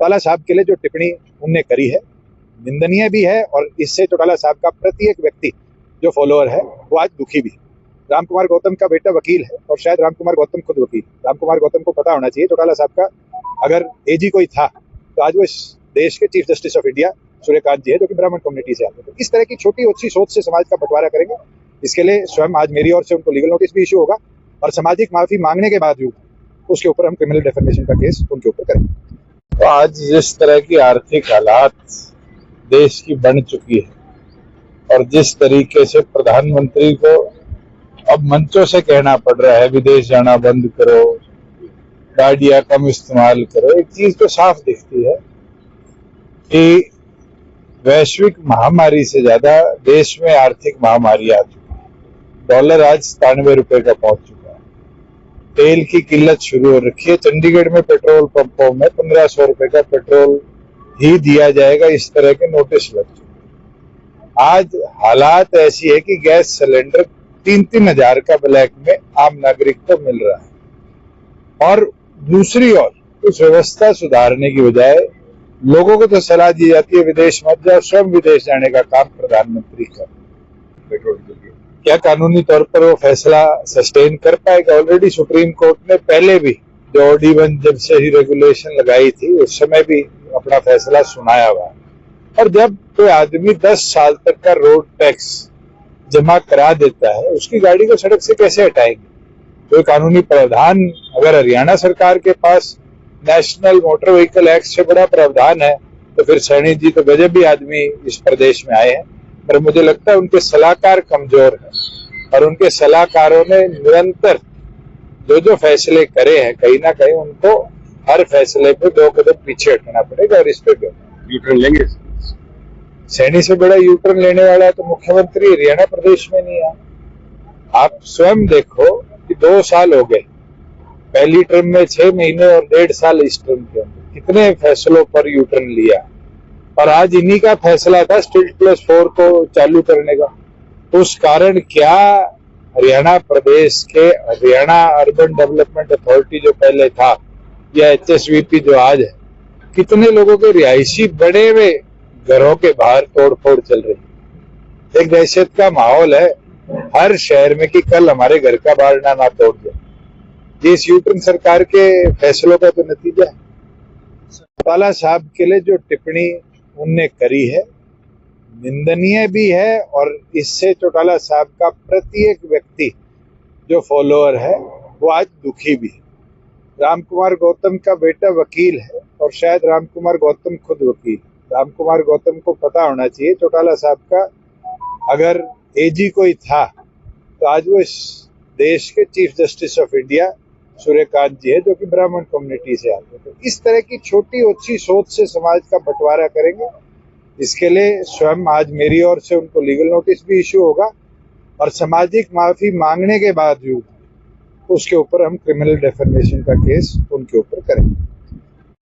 चौटाला साहब के लिए जो टिप्पणी उनने करी है निंदनीय भी है, और इससे चौटाला साहब का प्रत्येक व्यक्ति जो फॉलोअर है वो आज दुखी भी है। रामकुमार गौतम का बेटा वकील है और शायद रामकुमार गौतम खुद वकील। रामकुमार गौतम को पता होना चाहिए चौटाला साहब का अगर एजी कोई था तो आज वो इस देश के chief justice of India Suryakant ji है, जो कि ब्राह्मण कम्युनिटी से आते हैं। इस तरह की छोटी ओछी सोच से समाज का बंटवारा करेंगे, इसके लिए स्वयं आज मेरी ओर से उनको लीगल नोटिस भी इशू होगा, और सामाजिक माफी मांगने के बाद उसके ऊपर हम क्रिमिनल डेफेमेशन का केस उनके ऊपर करेंगे। तो आज जिस तरह की आर्थिक हालात देश की बन चुकी है और जिस तरीके से प्रधानमंत्री को अब मंचों से कहना पड़ रहा है विदेश जाना बंद करो, गाड़ियां कम इस्तेमाल करो, एक चीज तो साफ दिखती है कि वैश्विक महामारी से ज्यादा देश में आर्थिक महामारी आ चुकी है। डॉलर आज 97 रुपए का पहुंच चुका है। तेल की किल्लत शुरू हो रखी है। चंडीगढ़ में पेट्रोल पंपों में 1500 रुपए का पेट्रोल ही दिया जाएगा, इस तरह के नोटिस लग चुके। आज हालात ऐसी है कि गैस सिलेंडर 3-3 हजार का ब्लैक में आम नागरिक को मिल रहा है, और दूसरी ओर उस व्यवस्था सुधारने की बजाय लोगों को तो सलाह दी जाती है विदेश मत जाओ, स्वयं विदेश जाने का काम प्रधानमंत्री कर पेट्रोल के लिए। क्या कानूनी तौर पर वो फैसला सस्टेन कर पाएगा? ऑलरेडी सुप्रीम कोर्ट ने पहले भी जो OD1 जब से ही रेगुलेशन लगाई थी उस समय भी अपना फैसला सुनाया हुआ है। और जब कोई आदमी 10 साल तक का रोड टैक्स जमा करा देता है, उसकी गाड़ी को सड़क से कैसे हटाएंगे? कोई कानूनी प्रावधान अगर हरियाणा सरकार के पास नेशनल मोटर व्हीकल एक्ट से बड़ा प्रावधान है तो फिर सैनी जी तो गजब ही आदमी इस प्रदेश में आए हैं, पर मुझे लगता है उनके सलाहकार कमजोर हैं, और उनके सलाहकारों ने निरंतर जो फैसले करे हैं कहीं ना कहीं उनको हर फैसले पे 2 कदम पीछे हटना पड़ेगा, और इस पे यूटर्न लेंगे। सैनी से बड़ा यूटर्न लेने वाला तो मुख्यमंत्री हरियाणा प्रदेश में नहीं है। आप स्वयं देखो कि 2 साल हो गए, पहली टर्म में 6 महीने और 1.5 साल इस टर्म के अंदर कितने फैसलों पर यूटर्न लिया, और आज इन्हीं का फैसला था STILT+4 को चालू करने का। उस कारण क्या हरियाणा प्रदेश के हरियाणा अर्बन डेवलपमेंट अथॉरिटी जो पहले था या HSVP जो आज है, कितने लोगों के रिहायशी बड़े हुए घरों के बाहर तोड़फोड़ चल रही है। एक दहशत का माहौल है हर शहर में कि कल हमारे घर का बारना ना तोड़ जाए। इस यूटर्न सरकार के फैसलों का तो नतीजा है। चौटाला साहब के लिए जो टिप्पणी उनने करी है निंदनीय भी है, और इससे चौटाला साहब का प्रत्येक व्यक्ति जो फॉलोअर है वो आज दुखी भी है। रामकुमार गौतम का बेटा वकील है और शायद रामकुमार गौतम खुद वकील। रामकुमार गौतम को पता होना चाहिए चौटाला साहब का अगर एजी कोई था तो आज वो इस देश के chief justice of India Suryakant ji है, जो कि ब्राह्मण कम्युनिटी से आते हैं। तो इस तरह की छोटी ओछी सोच से समाज का बंटवारा करेंगे, इसके लिए स्वयं आज मेरी ओर से उनको लीगल नोटिस भी इशू होगा, और सामाजिक माफी मांगने के बाद उसके ऊपर हम क्रिमिनल डेफेमेशन का केस उनके ऊपर करेंगे।